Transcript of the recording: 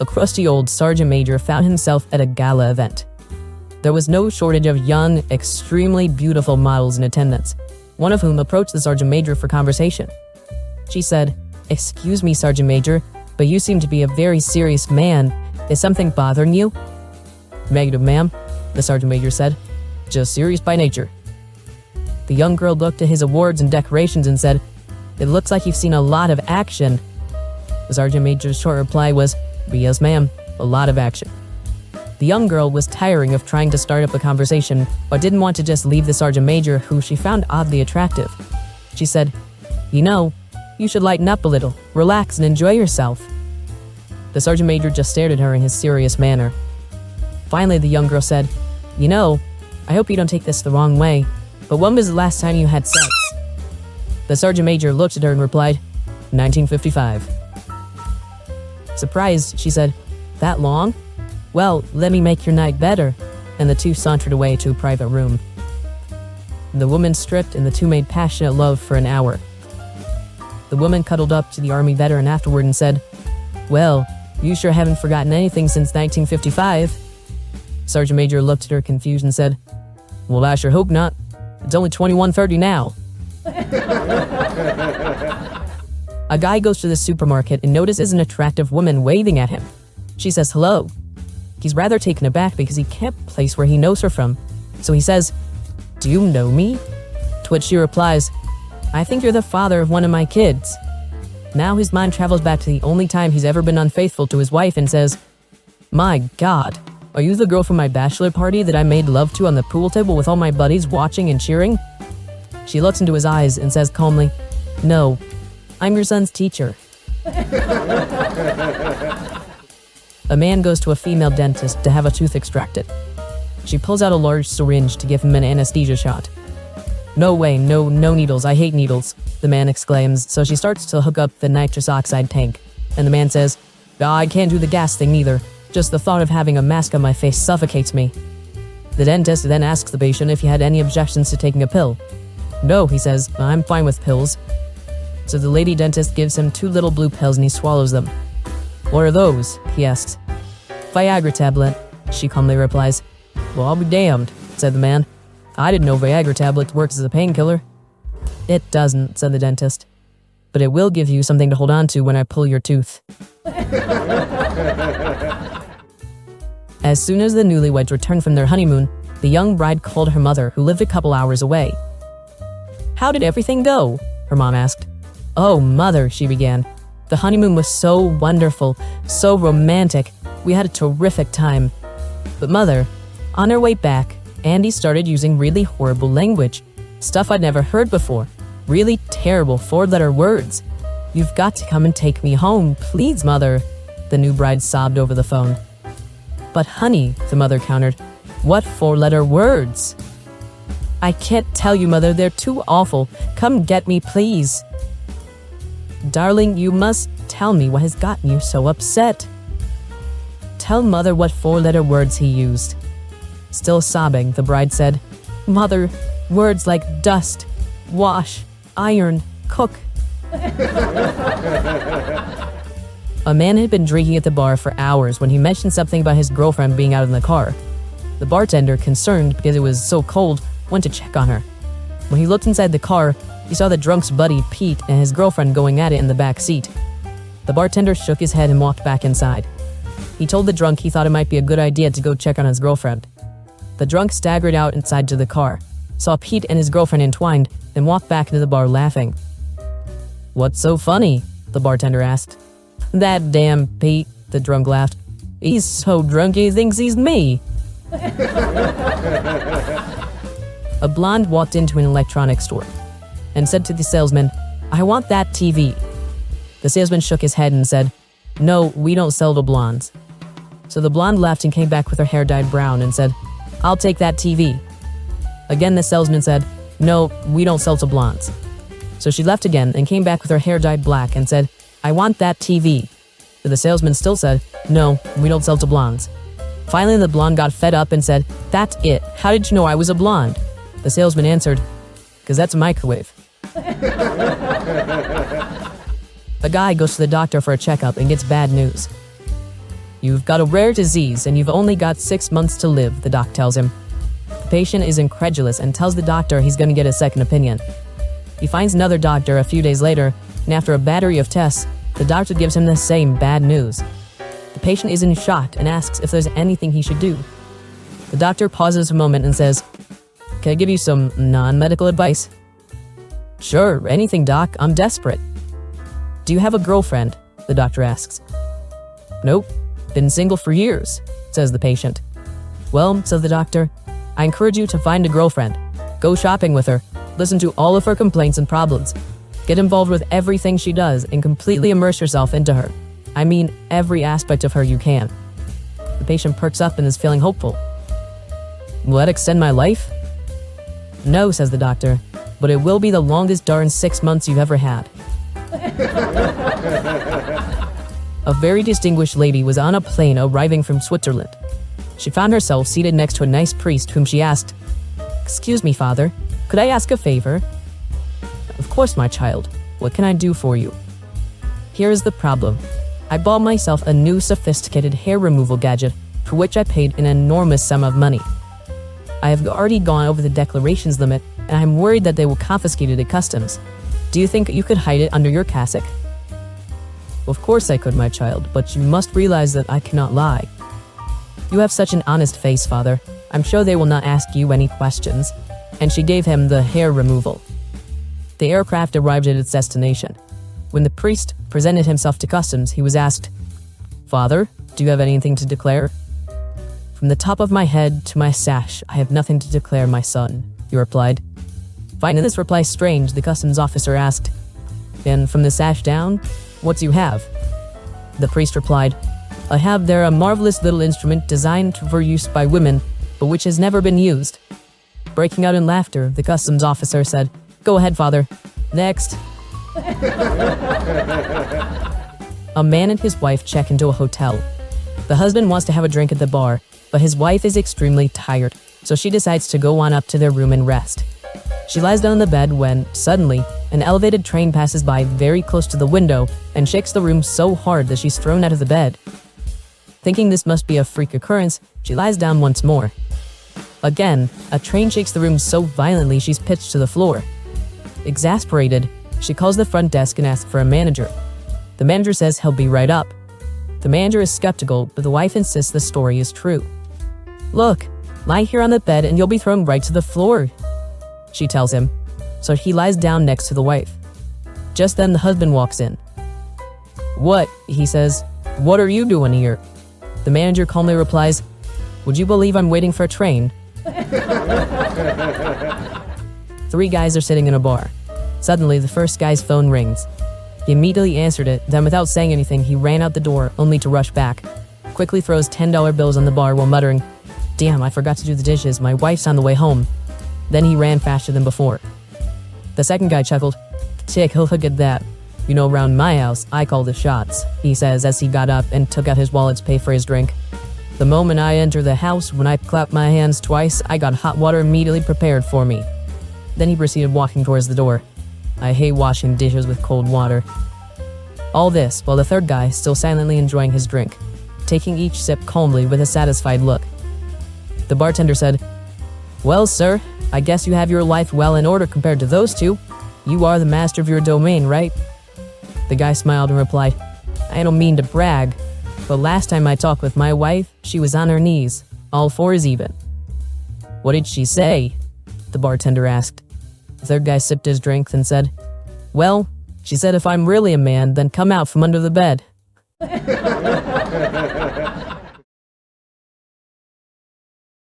a crusty old sergeant major found himself at a gala event. There was no shortage of young, extremely beautiful models in attendance, one of whom approached the sergeant major for conversation. She said, "Excuse me, Sergeant Major, but you seem to be a very serious man. Is something bothering you?" "Negative, ma'am," the sergeant major said. "Just serious by nature." The young girl looked at his awards and decorations and said, "It looks like you've seen a lot of action." The sergeant major's short reply was, "Yes, ma'am, a lot of action." The young girl was tiring of trying to start up a conversation, but didn't want to just leave the sergeant major, who she found oddly attractive. She said, "You know, you should lighten up a little, relax and enjoy yourself." The sergeant major just stared at her in his serious manner. Finally, the young girl said, "You know, I hope you don't take this the wrong way, but when was the last time you had sex?" The sergeant major looked at her and replied, 1955. Surprised, she said, "That long? Well, let me make your night better," and the two sauntered away to a private room. The woman stripped and the two made passionate love for an hour. The woman cuddled up to the Army veteran afterward and said, "Well, you sure haven't forgotten anything since 1955. Sergeant Major looked at her confused and said, "Well, I sure hope not. It's only 21:30 now." A guy goes to the supermarket and notices an attractive woman waving at him. She says hello. He's rather taken aback because he can't place where he knows her from. So he says, "Do you know me?" To which she replies, "I think you're the father of one of my kids." Now his mind travels back to the only time he's ever been unfaithful to his wife and says, "My God, are you the girl from my bachelor party that I made love to on the pool table with all my buddies watching and cheering?" She looks into his eyes and says calmly, "No, I'm your son's teacher." A man goes to a female dentist to have a tooth extracted. She pulls out a large syringe to give him an anesthesia shot. "No way, no needles, I hate needles," the man exclaims, so she starts to hook up the nitrous oxide tank, and the man says, "I can't do the gas thing either. Just the thought of having a mask on my face suffocates me." The dentist then asks the patient if he had any objections to taking a pill. "No," he says, "I'm fine with pills." So the lady dentist gives him 2 little blue pills and he swallows them. "What are those?" he asks. "Viagra tablet," she calmly replies. "Well, I'll be damned," said the man. "I didn't know Viagra tablets worked as a painkiller." "It doesn't," said the dentist. "But it will give you something to hold on to when I pull your tooth." As soon as the newlyweds returned from their honeymoon, the young bride called her mother, who lived a couple hours away. "How did everything go?" her mom asked. "Oh, Mother," she began. "The honeymoon was so wonderful, so romantic. We had a terrific time. But Mother, on our way back, Andy started using really horrible language. Stuff I'd never heard before. Really terrible 4-letter words. You've got to come and take me home, please, Mother," the new bride sobbed over the phone. "But honey," the mother countered, "what 4-letter words?" "I can't tell you, Mother, they're too awful. Come get me, please." "Darling, you must tell me what has gotten you so upset." "Tell Mother what 4-letter words he used." Still sobbing, the bride said, "Mother, words like dust, wash, iron, cook." A man had been drinking at the bar for hours when he mentioned something about his girlfriend being out in the car. The bartender, concerned because it was so cold, went to check on her. When he looked inside the car, he saw the drunk's buddy, Pete, and his girlfriend going at it in the back seat. The bartender shook his head and walked back inside. He told the drunk he thought it might be a good idea to go check on his girlfriend. The drunk staggered out inside to the car, saw Pete and his girlfriend entwined, then walked back into the bar laughing. "What's so funny?" the bartender asked. "That damn Pete," the drunk laughed. "He's so drunk he thinks he's me." A blonde walked into an electronics store and said to the salesman, "I want that TV." The salesman shook his head and said, "No, we don't sell to blondes." So the blonde left and came back with her hair dyed brown and said, "I'll take that TV." Again, the salesman said, "No, we don't sell to blondes." So she left again and came back with her hair dyed black and said, "I want that TV." But the salesman still said, "No, we don't sell to blondes." Finally, the blonde got fed up and said, "That's it. How did you know I was a blonde?" The salesman answered, "'Cause that's a microwave." A guy goes to the doctor for a checkup and gets bad news. You've got a rare disease and you've only got 6 months to live, the doc tells him. The patient is incredulous and tells the doctor he's going to get a second opinion. He finds another doctor a few days later, and after a battery of tests, the doctor gives him the same bad news. The patient is in shock and asks if there's anything he should do. The doctor pauses a moment and says, "Can I give you some non-medical advice?" "Sure, anything, doc. I'm desperate." "Do you have a girlfriend?" the doctor asks. "Nope. Been single for years," says the patient. "Well," says the doctor, "I encourage you to find a girlfriend. Go shopping with her. Listen to all of her complaints and problems. Get involved with everything she does and completely immerse yourself into her. I mean, every aspect of her you can." The patient perks up and is feeling hopeful. "Will that extend my life?" "No," says the doctor, "but it will be the longest darn 6 months you've ever had." A very distinguished lady was on a plane arriving from Switzerland. She found herself seated next to a nice priest whom she asked, "Excuse me, Father, could I ask a favor?" "Of course, my child. What can I do for you?" "Here is the problem. I bought myself a new sophisticated hair removal gadget for which I paid an enormous sum of money. I have already gone over the declarations limit and I'm worried that they will confiscate it at customs. Do you think you could hide it under your cassock?" "Of course I could, my child, but you must realize that I cannot lie." "You have such an honest face, Father. I'm sure they will not ask you any questions." And she gave him the hair removal. The aircraft arrived at its destination. When the priest presented himself to customs, he was asked, "Father, do you have anything to declare?" "From the top of my head to my sash, I have nothing to declare, my son," he replied. Finding this reply strange, the customs officer asked, "And from the sash down, what do you have?" The priest replied, "I have there a marvelous little instrument designed for use by women, but which has never been used." Breaking out in laughter, the customs officer said, "Go ahead, Father. Next." A man and his wife check into a hotel. The husband wants to have a drink at the bar, but his wife is extremely tired, so she decides to go on up to their room and rest. She lies down on the bed when, suddenly, an elevated train passes by very close to the window and shakes the room so hard that she's thrown out of the bed. Thinking this must be a freak occurrence, she lies down once more. Again, a train shakes the room so violently she's pitched to the floor. Exasperated, she calls the front desk and asks for a manager. The manager says he'll be right up. The manager is skeptical, but the wife insists the story is true. "Look, lie here on the bed and you'll be thrown right to the floor," she tells him, so he lies down next to the wife. Just then the husband walks in. "What?" he says. "What are you doing here?" The manager calmly replies, "Would you believe I'm waiting for a train?" 3 guys are sitting in a bar. Suddenly, the first guy's phone rings. He immediately answered it, then without saying anything, he ran out the door, only to rush back. Quickly throws $10 bills on the bar while muttering, "Damn, I forgot to do the dishes, my wife's on the way home." Then he ran faster than before. The second guy chuckled, "Tick, look at that. You know, around my house, I call the shots," he says as he got up and took out his wallet to pay for his drink. "The moment I enter the house, when I clap my hands twice, I got hot water immediately prepared for me." Then he proceeded walking towards the door. "I hate washing dishes with cold water." All this while the third guy still silently enjoying his drink, taking each sip calmly with a satisfied look. The bartender said, "Well, sir, I guess you have your life well in order compared to those two. You are the master of your domain, right?" The guy smiled and replied, "I don't mean to brag, but last time I talked with my wife, she was on her knees, all fours even." "What did she say?" the bartender asked. The third guy sipped his drink and said, "Well, she said if I'm really a man, then come out from under the bed."